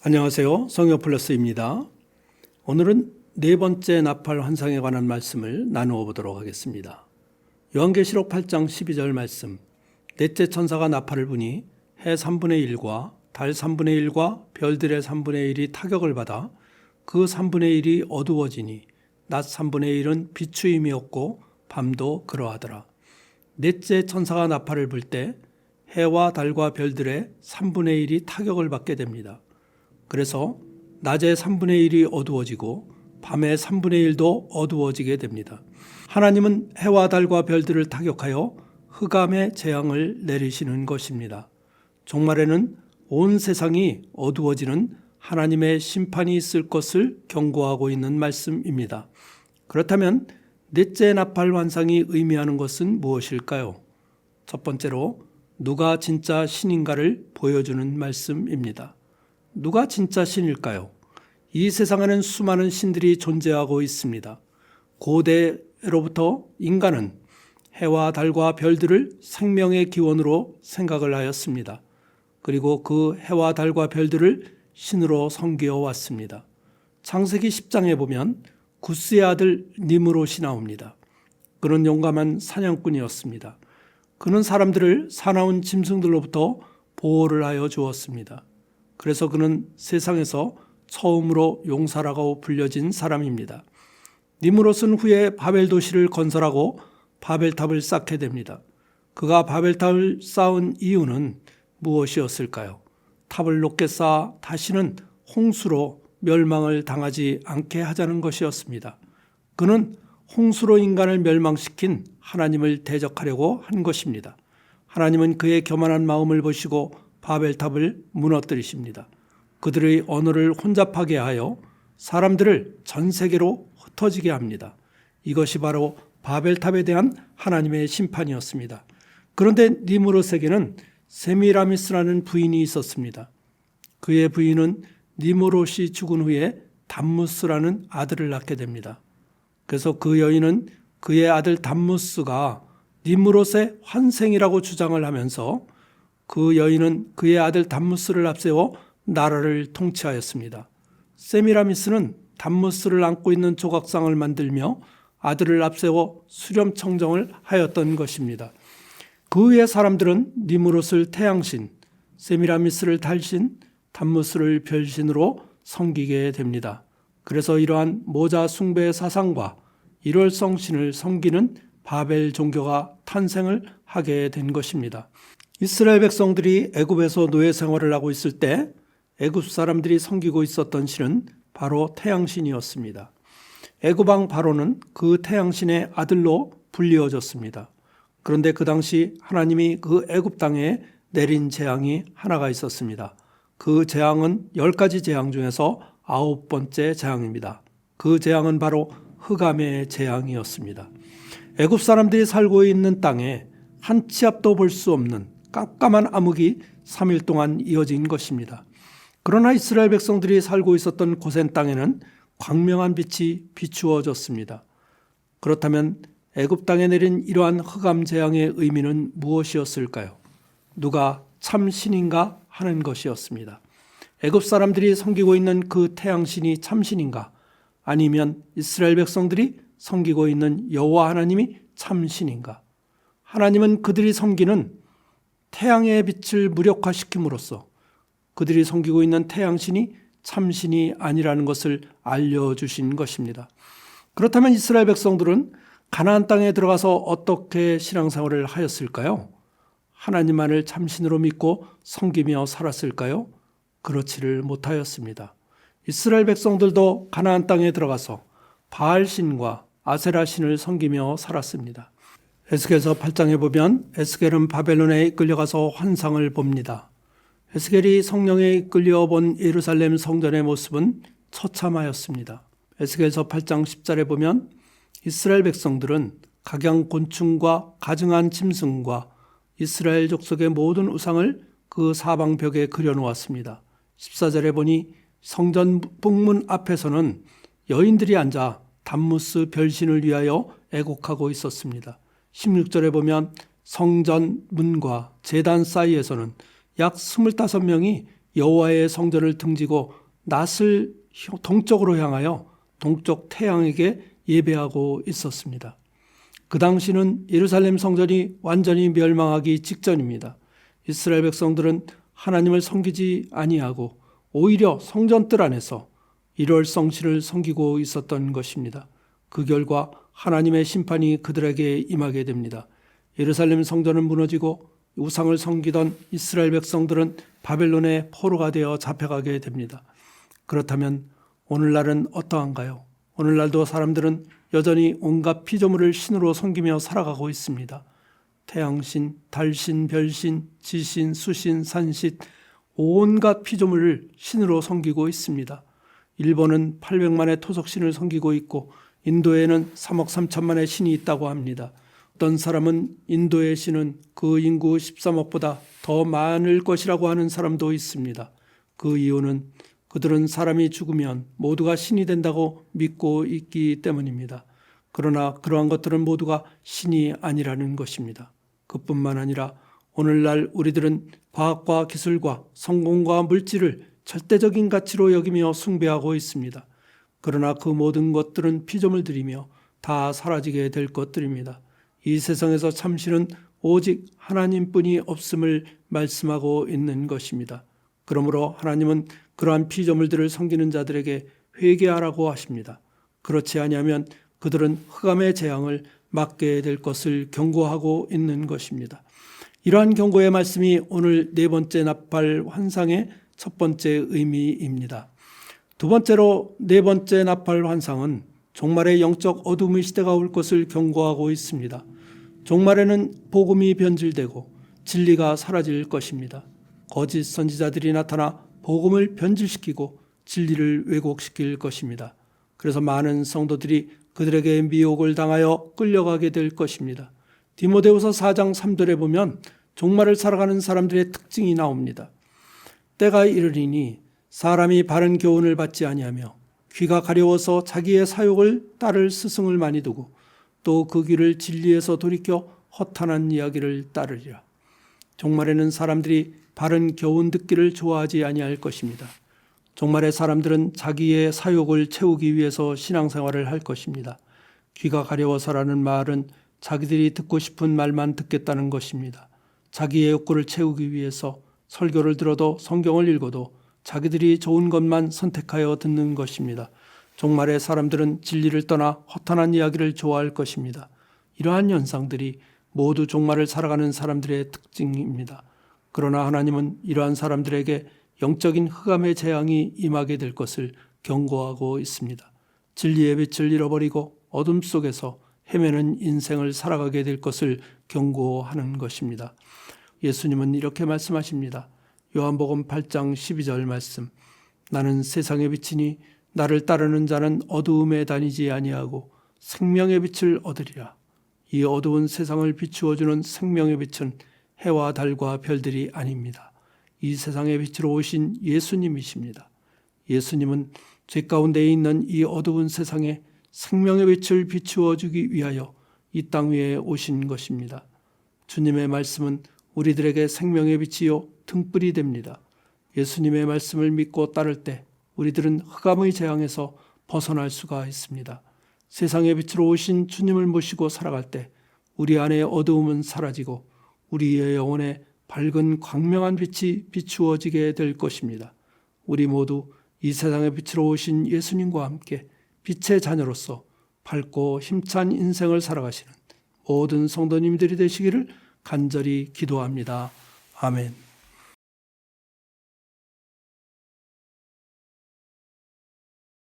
안녕하세요. 성경플러스입니다. 오늘은 네 번째 나팔 환상에 관한 말씀을 나누어 보도록 하겠습니다. 요한계시록 8장 12절 말씀. 넷째 천사가 나팔을 부니 해 3분의 1과 달 3분의 1과 별들의 3분의 1이 타격을 받아 그 3분의 1이 어두워지니 낮 3분의 1은 비추임이 없고 밤도 그러하더라. 넷째 천사가 나팔을 불 때 해와 달과 별들의 3분의 1이 타격을 받게 됩니다. 그래서 낮에 3분의 1이 어두워지고 밤에 3분의 1도 어두워지게 됩니다. 하나님은 해와 달과 별들을 타격하여 흑암의 재앙을 내리시는 것입니다. 종말에는 온 세상이 어두워지는 하나님의 심판이 있을 것을 경고하고 있는 말씀입니다. 그렇다면 넷째 나팔 환상이 의미하는 것은 무엇일까요? 첫 번째로 누가 진짜 신인가를 보여주는 말씀입니다. 누가 진짜 신일까요? 이 세상에는 수많은 신들이 존재하고 있습니다. 고대로부터 인간은 해와 달과 별들을 생명의 기원으로 생각을 하였습니다. 그리고 그 해와 달과 별들을 신으로 섬겨 왔습니다. 창세기 10장에 보면 구스의 아들 니므롯이 나옵니다. 그는 용감한 사냥꾼이었습니다. 그는 사람들을 사나운 짐승들로부터 보호를 하여 주었습니다. 그래서 그는 세상에서 처음으로 용사라고 불려진 사람입니다. 니므롯은 후에 바벨 도시를 건설하고 바벨탑을 쌓게 됩니다. 그가 바벨탑을 쌓은 이유는 무엇이었을까요? 탑을 높게 쌓아 다시는 홍수로 멸망을 당하지 않게 하자는 것이었습니다. 그는 홍수로 인간을 멸망시킨 하나님을 대적하려고 한 것입니다. 하나님은 그의 교만한 마음을 보시고 바벨탑을 무너뜨리십니다. 그들의 언어를 혼잡하게 하여 사람들을 전 세계로 흩어지게 합니다. 이것이 바로 바벨탑에 대한 하나님의 심판이었습니다. 그런데 니므롯에게는 세미라미스라는 부인이 있었습니다. 그의 부인은 니므롯이 죽은 후에 담무스라는 아들을 낳게 됩니다. 그래서 그 여인은 그의 아들 담무스가 니므롯의 환생이라고 주장을 하면서 그 여인은 그의 아들 담무스를 앞세워 나라를 통치하였습니다. 세미라미스는 담무스를 안고 있는 조각상을 만들며 아들을 앞세워 수렴청정을 하였던 것입니다. 그 후에 사람들은 니므롯을 태양신, 세미라미스를 달신, 담무스를 별신으로 섬기게 됩니다. 그래서 이러한 모자 숭배의 사상과 일월성신을 섬기는 바벨 종교가 탄생을 하게 된 것입니다. 이스라엘 백성들이 애굽에서 노예 생활을 하고 있을 때 애굽 사람들이 섬기고 있었던 신은 바로 태양신이었습니다. 애굽 왕 바로는 그 태양신의 아들로 불리워졌습니다. 그런데 그 당시 하나님이 그 애굽 땅에 내린 재앙이 하나가 있었습니다. 그 재앙은 10가지 재앙 중에서 9번째 재앙입니다. 그 재앙은 바로 흑암의 재앙이었습니다. 애굽 사람들이 살고 있는 땅에 한 치 앞도 볼 수 없는 깜깜한 암흑이 3일 동안 이어진 것입니다. 그러나 이스라엘 백성들이 살고 있었던 고센 땅에는 광명한 빛이 비추어졌습니다. 그렇다면 애굽 땅에 내린 이러한 흑암 재앙의 의미는 무엇이었을까요? 누가 참 신인가 하는 것이었습니다. 애굽 사람들이 섬기고 있는 그 태양신이 참신인가? 아니면 이스라엘 백성들이 섬기고 있는 여호와 하나님이 참신인가? 하나님은 그들이 섬기는 태양의 빛을 무력화시킴으로써 그들이 섬기고 있는 태양신이 참신이 아니라는 것을 알려주신 것입니다. 그렇다면 이스라엘 백성들은 가나안 땅에 들어가서 어떻게 신앙생활을 하였을까요? 하나님만을 참신으로 믿고 섬기며 살았을까요? 그렇지를 못하였습니다. 이스라엘 백성들도 가나안 땅에 들어가서 바알신과 아세라신을 섬기며 살았습니다. 에스겔서 8장에 보면 에스겔은 바벨론에 이끌려가서 환상을 봅니다. 에스겔이 성령에 이끌려 본 예루살렘 성전의 모습은 처참하였습니다. 에스겔서 8장 10절에 보면 이스라엘 백성들은 각양곤충과 가증한 짐승과 이스라엘 족속의 모든 우상을 그 사방벽에 그려놓았습니다. 14절에 보니 성전 북문 앞에서는 여인들이 앉아 담무스 별신을 위하여 애곡하고 있었습니다. 16절에 보면 성전 문과 제단 사이에서는 약 25명이 여호와의 성전을 등지고 낫을 동쪽으로 향하여 동쪽 태양에게 예배하고 있었습니다. 그 당시는 예루살렘 성전이 완전히 멸망하기 직전입니다. 이스라엘 백성들은 하나님을 섬기지 아니하고 오히려 성전뜰 안에서 일월성신을 섬기고 있었던 것입니다. 그 결과 하나님의 심판이 그들에게 임하게 됩니다. 예루살렘 성전은 무너지고 우상을 섬기던 이스라엘 백성들은 바벨론의 포로가 되어 잡혀가게 됩니다. 그렇다면 오늘날은 어떠한가요? 오늘날도 사람들은 여전히 온갖 피조물을 신으로 섬기며 살아가고 있습니다. 태양신, 달신, 별신, 지신, 수신, 산신, 온갖 피조물을 신으로 섬기고 있습니다. 일본은 800만의 토속신을 섬기고 있고 인도에는 3억 3천만의 신이 있다고 합니다. 어떤 사람은 인도의 신은 그 인구 13억보다 더 많을 것이라고 하는 사람도 있습니다. 그 이유는 그들은 사람이 죽으면 모두가 신이 된다고 믿고 있기 때문입니다. 그러나 그러한 것들은 모두가 신이 아니라는 것입니다. 그뿐만 아니라 오늘날 우리들은 과학과 기술과 성공과 물질을 절대적인 가치로 여기며 숭배하고 있습니다. 그러나 그 모든 것들은 피조물들이며 다 사라지게 될 것들입니다. 이 세상에서 참신은 오직 하나님뿐이 없음을 말씀하고 있는 것입니다. 그러므로 하나님은 그러한 피조물들을 섬기는 자들에게 회개하라고 하십니다. 그렇지 아니하면 그들은 흑암의 재앙을 맞게 될 것을 경고하고 있는 것입니다. 이러한 경고의 말씀이 오늘 네 번째 나팔 환상의 첫 번째 의미입니다. 두 번째로 네 번째 나팔 환상은 종말의 영적 어둠의 시대가 올 것을 경고하고 있습니다. 종말에는 복음이 변질되고 진리가 사라질 것입니다. 거짓 선지자들이 나타나 복음을 변질시키고 진리를 왜곡시킬 것입니다. 그래서 많은 성도들이 그들에게 미혹을 당하여 끌려가게 될 것입니다. 디모데후서 4장 3절에 보면 종말을 살아가는 사람들의 특징이 나옵니다. 때가 이르리니 사람이 바른 교훈을 받지 아니하며 귀가 가려워서 자기의 사욕을 따를 스승을 많이 두고 또 그 귀를 진리에서 돌이켜 허탄한 이야기를 따르리라. 종말에는 사람들이 바른 교훈 듣기를 좋아하지 아니할 것입니다. 종말의 사람들은 자기의 사욕을 채우기 위해서 신앙생활을 할 것입니다. 귀가 가려워서라는 말은 자기들이 듣고 싶은 말만 듣겠다는 것입니다. 자기의 욕구를 채우기 위해서 설교를 들어도 성경을 읽어도 자기들이 좋은 것만 선택하여 듣는 것입니다. 종말의 사람들은 진리를 떠나 허탄한 이야기를 좋아할 것입니다. 이러한 현상들이 모두 종말을 살아가는 사람들의 특징입니다. 그러나 하나님은 이러한 사람들에게 영적인 흑암의 재앙이 임하게 될 것을 경고하고 있습니다. 진리의 빛을 잃어버리고 어둠 속에서 헤매는 인생을 살아가게 될 것을 경고하는 것입니다. 예수님은 이렇게 말씀하십니다. 요한복음 8장 12절 말씀. 나는 세상의 빛이니 나를 따르는 자는 어두움에 다니지 아니하고 생명의 빛을 얻으리라. 이 어두운 세상을 비추어주는 생명의 빛은 해와 달과 별들이 아닙니다. 이 세상의 빛으로 오신 예수님이십니다. 예수님은 죄 가운데 있는 이 어두운 세상에 생명의 빛을 비추어 주기 위하여 이 땅 위에 오신 것입니다. 주님의 말씀은 우리들에게 생명의 빛이요 등불이 됩니다. 예수님의 말씀을 믿고 따를 때 우리들은 흑암의 재앙에서 벗어날 수가 있습니다. 세상의 빛으로 오신 주님을 모시고 살아갈 때 우리 안의 어두움은 사라지고 우리의 영혼에 밝은 광명한 빛이 비추어지게 될 것입니다. 우리 모두 이 세상의 빛으로 오신 예수님과 함께 빛의 자녀로서 밝고 힘찬 인생을 살아가시는 모든 성도님들이 되시기를 간절히 기도합니다. 아멘.